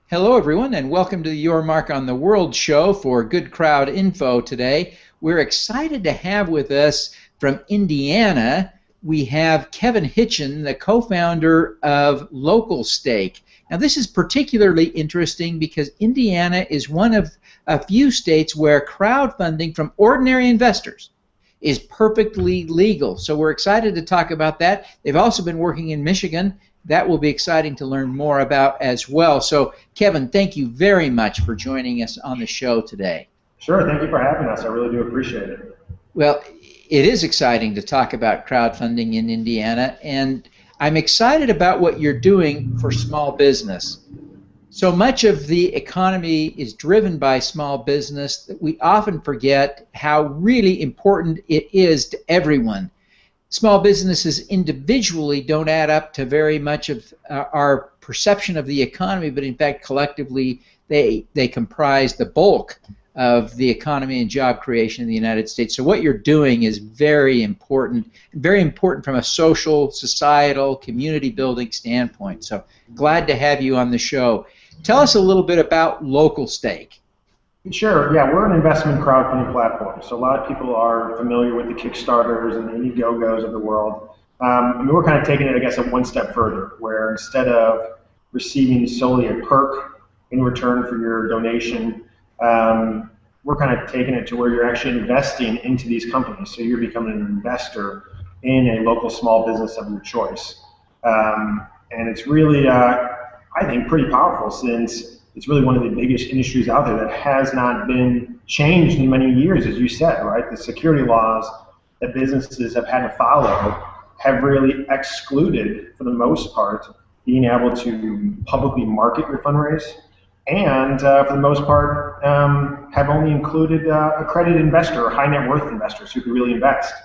Hello, everyone, and welcome to the Your Mark on the World show for GoodCrowd.info today. We're excited to have with us from Indiana, we have Kevin Hitchen, the co-founder of Localstake. Now, this is particularly interesting because Indiana is one of a few states where crowdfunding from ordinary investors is perfectly legal. So we're excited to talk about that. They've also been working in Michigan. That will be exciting to learn more about as well. So, Kevin, thank you very much for joining us on the show today. Sure, thank you for having us. I really do appreciate it. Well, it is exciting to talk about crowdfunding in Indiana, and I'm excited about what you're doing for small business. So much of the economy is driven by small business that we often forget how really important it is to everyone. Small businesses individually don't add up to very much of our perception of the economy, but in fact collectively they comprise the bulk of the economy and job creation in the United States. So what you're doing is very important from a social, societal, community building standpoint. So glad to have you on the show. Tell us a little bit about Localstake. Sure, yeah, we're an investment crowdfunding platform. So a lot of people are familiar with the Kickstarters and the Indiegogo's of the world. We're kind of taking it, I guess, one step further, where instead of receiving solely a perk in return for your donation, we're kind of taking it to where you're actually investing into these companies. So you're becoming an investor in a local small business of your choice. And it's really, I think, pretty powerful since it's really one of the biggest industries out there that has not been changed in many years, as you said, right? The security laws that businesses have had to follow have really excluded, for the most part, being able to publicly market your fundraise, and for the most part, have only included accredited investor or high net worth investors who can really invest.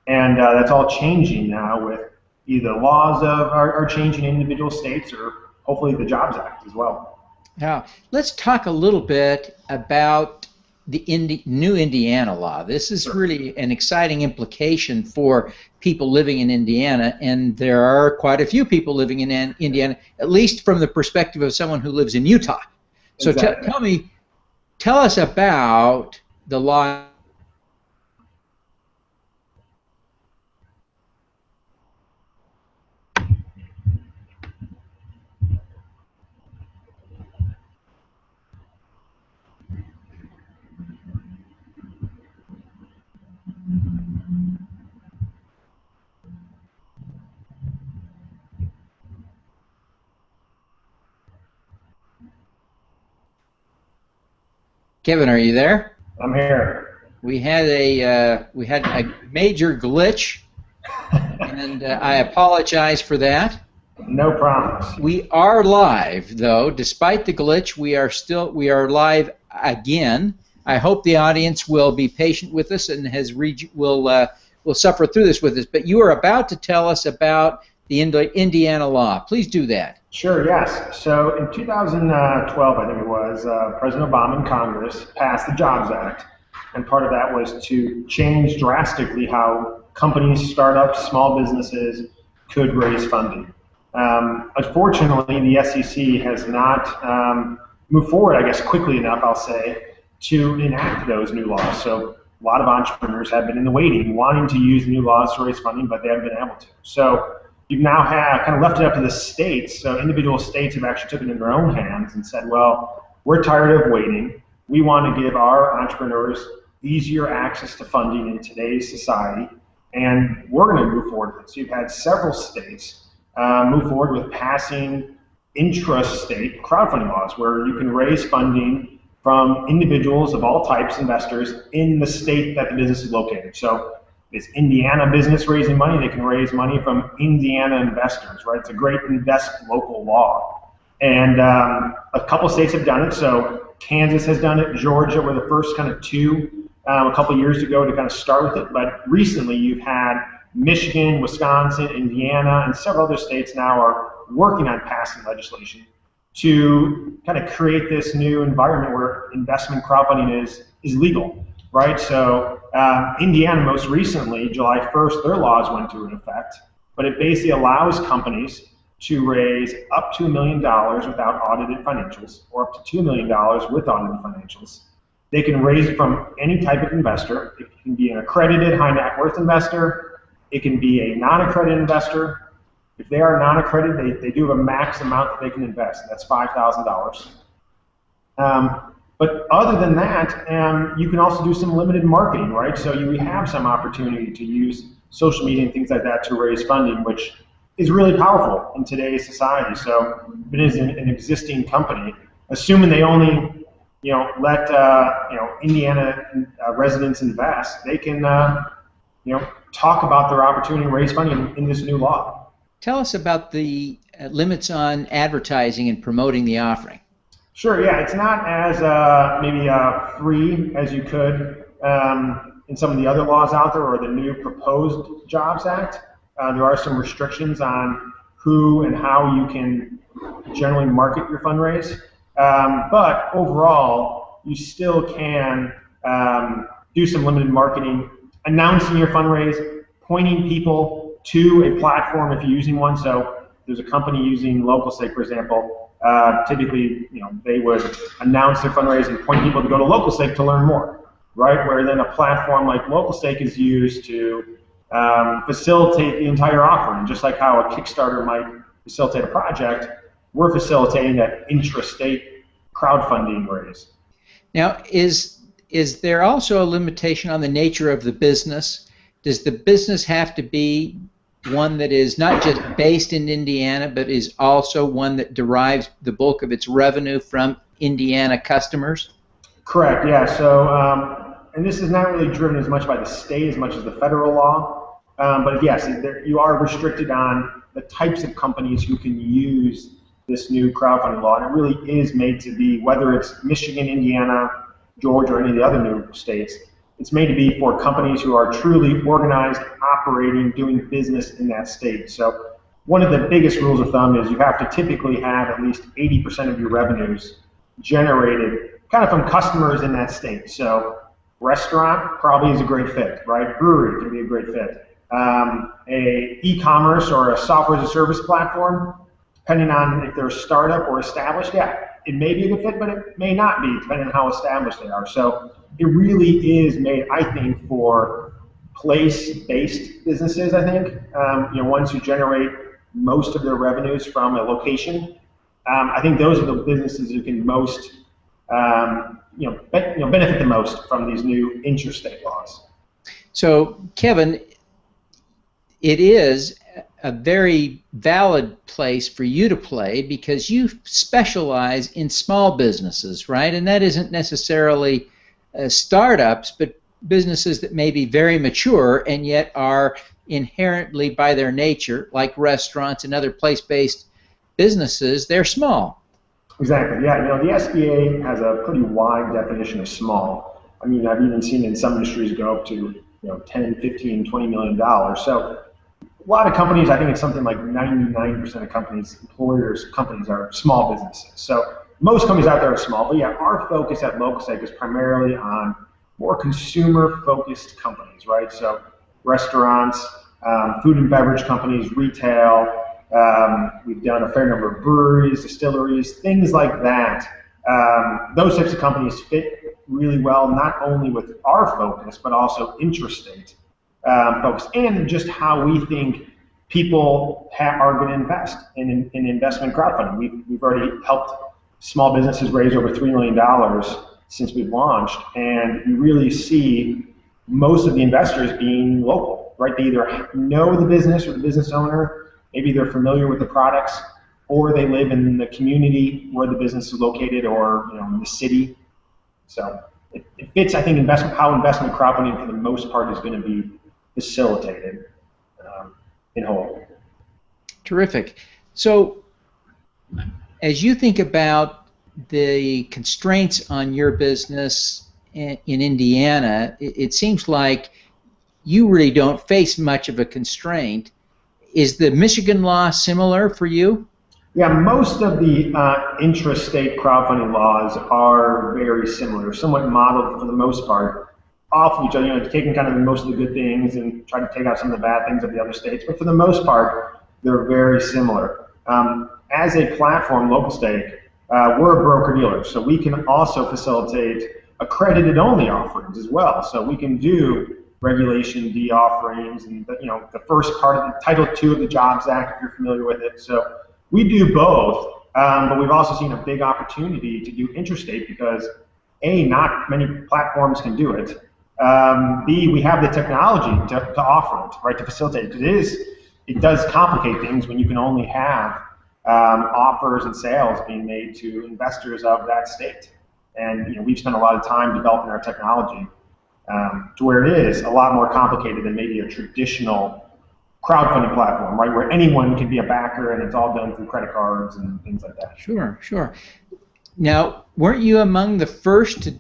And that's all changing now with either laws are changing in individual states or hopefully the Jobs Act as well. Now, let's talk a little bit about the new Indiana law. This is really an exciting implication for people living in Indiana, and there are quite a few people living in Indiana, at least from the perspective of someone who lives in Utah. So Exactly. tell us about the law. Kevin, are you there? I'm here. We had a major glitch, and I apologize for that. No problems. We are live, though. Despite the glitch, we are live again. I hope the audience will be patient with us and will suffer through this with us. But you are about to tell us about the Indiana law. Please do that. Sure, yes. So in 2012, I think it was, President Obama and Congress passed the Jobs Act, and part of that was to change drastically how companies, startups, small businesses could raise funding. Unfortunately, the SEC has not moved forward, I guess, quickly enough, I'll say, to enact those new laws. So a lot of entrepreneurs have been in the waiting, wanting to use new laws to raise funding, but they haven't been able to. So you've now kind of left it up to the states. So individual states have actually taken it in their own hands and said, well, we're tired of waiting. We want to give our entrepreneurs easier access to funding in today's society, and we're going to move forward with it. So you've had several states move forward with passing intra-state crowdfunding laws where you can raise funding from individuals of all types, investors, in the state that the business is located. So it's Indiana business raising money, they can raise money from Indiana investors, right? It's a great invest local law. And a couple states have done it. So Kansas has done it, Georgia were the first kind of two a couple years ago to kind of start with it. But recently you've had Michigan, Wisconsin, Indiana, and several other states now are working on passing legislation to kind of create this new environment where investment crowdfunding is legal, right? So Indiana most recently, July 1st, their laws went into effect, but it basically allows companies to raise up to $1 million without audited financials, or up to $2 million with audited financials. They can raise it from any type of investor. It can be an accredited high net worth investor. It can be a non-accredited investor. If they are non-accredited, they do have a max amount that they can invest. That's $5,000. But other than that, you can also do some limited marketing, right? So you have some opportunity to use social media and things like that to raise funding, which is really powerful in today's society. So if it is an existing company, assuming they only let Indiana residents invest, they can talk about their opportunity to raise funding in this new law. Tell us about the limits on advertising and promoting the offering. Sure, yeah, it's not as maybe free as you could in some of the other laws out there or the new proposed Jobs Act. There are some restrictions on who and how you can generally market your fundraise. But overall, you still can do some limited marketing, announcing your fundraise, pointing people to a platform if you're using one. So there's a company using Localstake, for example. Typically, they would announce their fundraise and point people to go to Localstake to learn more, right? Where then a platform like Localstake is used to facilitate the entire offering, just like how a Kickstarter might facilitate a project. We're facilitating that intrastate crowdfunding raise. Now, is there also a limitation on the nature of the business? Does the business have to be one that is not just based in Indiana, but is also one that derives the bulk of its revenue from Indiana customers? Correct, yeah. So, and this is not really driven as much by the state as much as the federal law. But yes, you are restricted on the types of companies who can use this new crowdfunding law. And it really is made to be, whether it's Michigan, Indiana, Georgia, or any of the other new states, it's made to be for companies who are truly organized, operating, doing business in that state. So one of the biggest rules of thumb is you have to typically have at least 80% of your revenues generated kind of from customers in that state. So restaurant probably is a great fit, right? Brewery can be a great fit. A e-commerce or a software as a service platform, depending on if they're a startup or established, yeah, it may be a good fit, but it may not be, depending on how established they are. So it really is made, I think, for place-based businesses, I think, ones who generate most of their revenues from a location. I think those are the businesses who can most, benefit the most from these new interstate laws. So, Kevin, it is a very valid place for you to play because you specialize in small businesses, right? And that isn't necessarily startups, but businesses that may be very mature and yet are inherently, by their nature, like restaurants and other place-based businesses, they're small. Exactly, yeah. The SBA has a pretty wide definition of small. I mean, I've even seen in some industries go up to 10, 15, $20 million. So a lot of companies, I think it's something like 99% of companies are small businesses. So most companies out there are small, but yeah, our focus at Localstake is primarily on more consumer-focused companies, right? So restaurants, food and beverage companies, retail. We've done a fair number of breweries, distilleries, things like that. Those types of companies fit really well, not only with our focus, but also intrastate focus, and just how we think people are going to invest in investment crowdfunding. We've already helped small businesses raise over $3 million since we've launched, and you really see most of the investors being local, right? They either know the business or the business owner, maybe they're familiar with the products, or they live in the community where the business is located, or in the city. So it fits, I think, how investment crowdfunding for the most part is going to be facilitated in whole. Terrific. So as you think about the constraints on your business in Indiana, it seems like you really don't face much of a constraint. Is the Michigan law similar for you? Yeah, most of the intrastate crowdfunding laws are very similar, somewhat modeled for the most part off of each other, taking kind of most of the good things and trying to take out some of the bad things of the other states. But for the most part, they're very similar. As a platform, Localstake, we're a broker-dealer, so we can also facilitate accredited-only offerings as well. So we can do Regulation D offerings, and the first part of the Title II of the Jobs Act, if you're familiar with it. So we do both, but we've also seen a big opportunity to do interstate because A, not many platforms can do it. B, we have the technology to offer it, right, to facilitate it. It does complicate things when you can only have offers and sales being made to investors of that state. And we've spent a lot of time developing our technology to where it is a lot more complicated than maybe a traditional crowdfunding platform, right, where anyone can be a backer and it's all done through credit cards and things like that. Sure, sure. Now, weren't you among the first to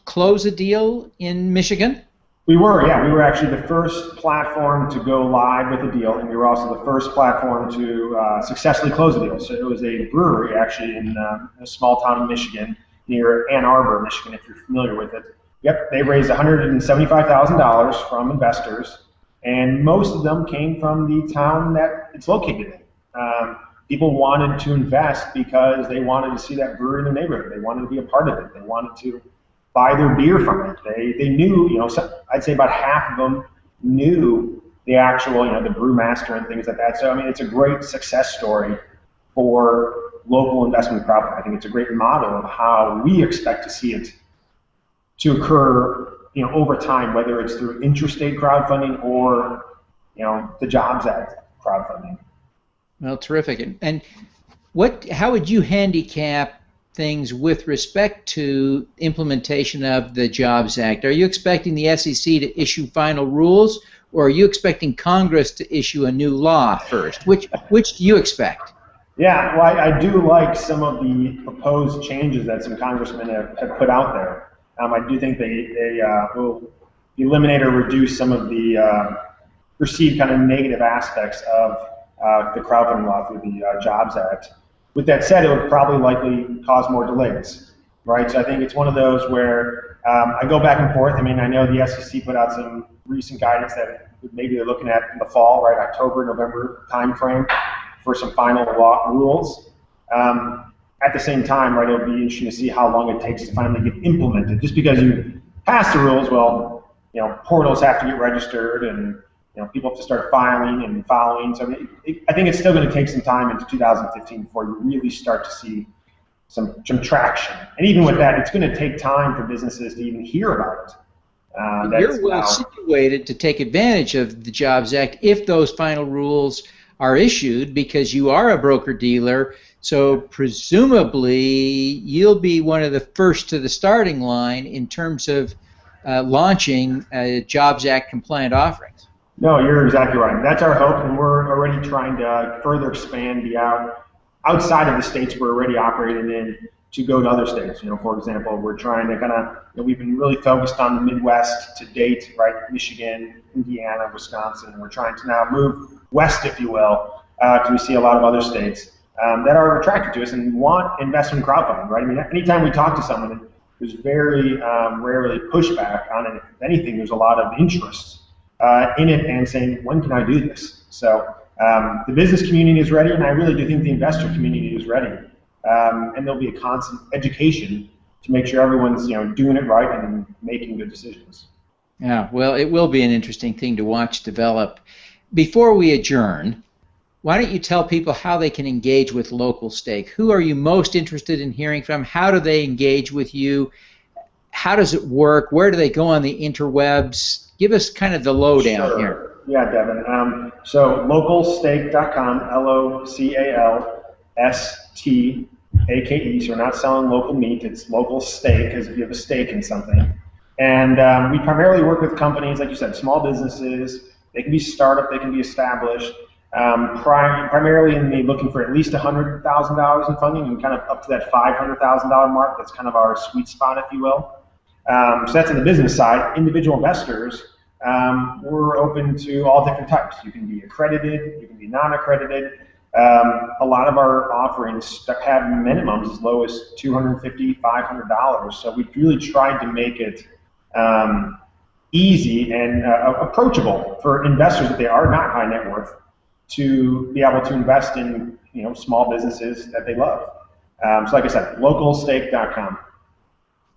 close a deal in Michigan? We were, yeah. We were actually the first platform to go live with a deal, and we were also the first platform to successfully close a deal. So it was a brewery actually in a small town in Michigan, near Ann Arbor, Michigan, if you're familiar with it. Yep, they raised $175,000 from investors, and most of them came from the town that it's located in. People wanted to invest because they wanted to see that brewery in their neighborhood. They wanted to be a part of it. They wanted to buy their beer from it. They knew, I'd say about half of them knew the actual, the brewmaster and things like that. So, I mean, it's a great success story for local investment crowdfunding. I think it's a great model of how we expect to see it to occur, over time, whether it's through interstate crowdfunding or, the Jobs Act crowdfunding. Well, terrific. And how would you handicap things with respect to implementation of the Jobs Act? Are you expecting the SEC to issue final rules, or are you expecting Congress to issue a new law first? Which do you expect? Yeah, well, I do like some of the proposed changes that some congressmen have put out there. I do think they will eliminate or reduce some of the perceived kind of negative aspects of the crowdfunding law through the Jobs Act. With that said, it would probably likely cause more delays, right? So I think it's one of those where I go back and forth. I mean, I know the SEC put out some recent guidance that maybe they're looking at in the fall, right, October, November timeframe for some final law rules. At the same time, right, it'll be interesting to see how long it takes to finally get implemented. Just because you pass the rules, well, portals have to get registered and people have to start filing and following. So I think it's still going to take some time into 2015 before you really start to see some traction. And even with that, it's going to take time for businesses to even hear about it. You're well situated to take advantage of the Jobs Act if those final rules are issued, because you are a broker-dealer, so presumably you'll be one of the first to the starting line in terms of launching Jobs Act compliant offerings. No, you're exactly right. That's our hope, and we're already trying to further expand outside of the states we're already operating in to go to other states. For example, we're trying to we've been really focused on the Midwest to date, right? Michigan, Indiana, Wisconsin. We're trying to now move west, if you will, because we see a lot of other states that are attracted to us and want investment crowdfunding, right? I mean, anytime we talk to someone, there's very rarely pushback on it. If anything, there's a lot of interest in it and saying, when can I do this? So the business community is ready, and I really do think the investor community is ready. And there'll be a constant education to make sure everyone's doing it right and making good decisions. Yeah, well, it will be an interesting thing to watch develop. Before we adjourn, why don't you tell people how they can engage with Localstake? Who are you most interested in hearing from? How do they engage with you? How does it work? Where do they go on the interwebs? Give us kind of the lowdown here. Yeah, Devin. So localstake.com, LOCALSTAKE. So we're not selling local meat. It's local steak, as if you have a steak in something. And we primarily work with companies, like you said, small businesses. They can be startup, they can be established. Primarily looking for at least $100,000 in funding and kind of up to that $500,000 mark. That's kind of our sweet spot, if you will. So that's on the business side. Individual investors, we're open to all different types. You can be accredited, you can be non-accredited. A lot of our offerings have minimums as low as $250, $500. So we've really tried to make it easy and approachable for investors that they are not high net worth to be able to invest in small businesses that they love. So like I said, localstake.com.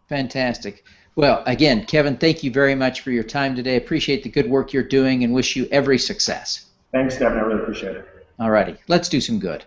Fantastic. Well, again, Kevin, thank you very much for your time today. Appreciate the good work you're doing and wish you every success. Thanks, Devin. I really appreciate it. All righty. Let's do some good.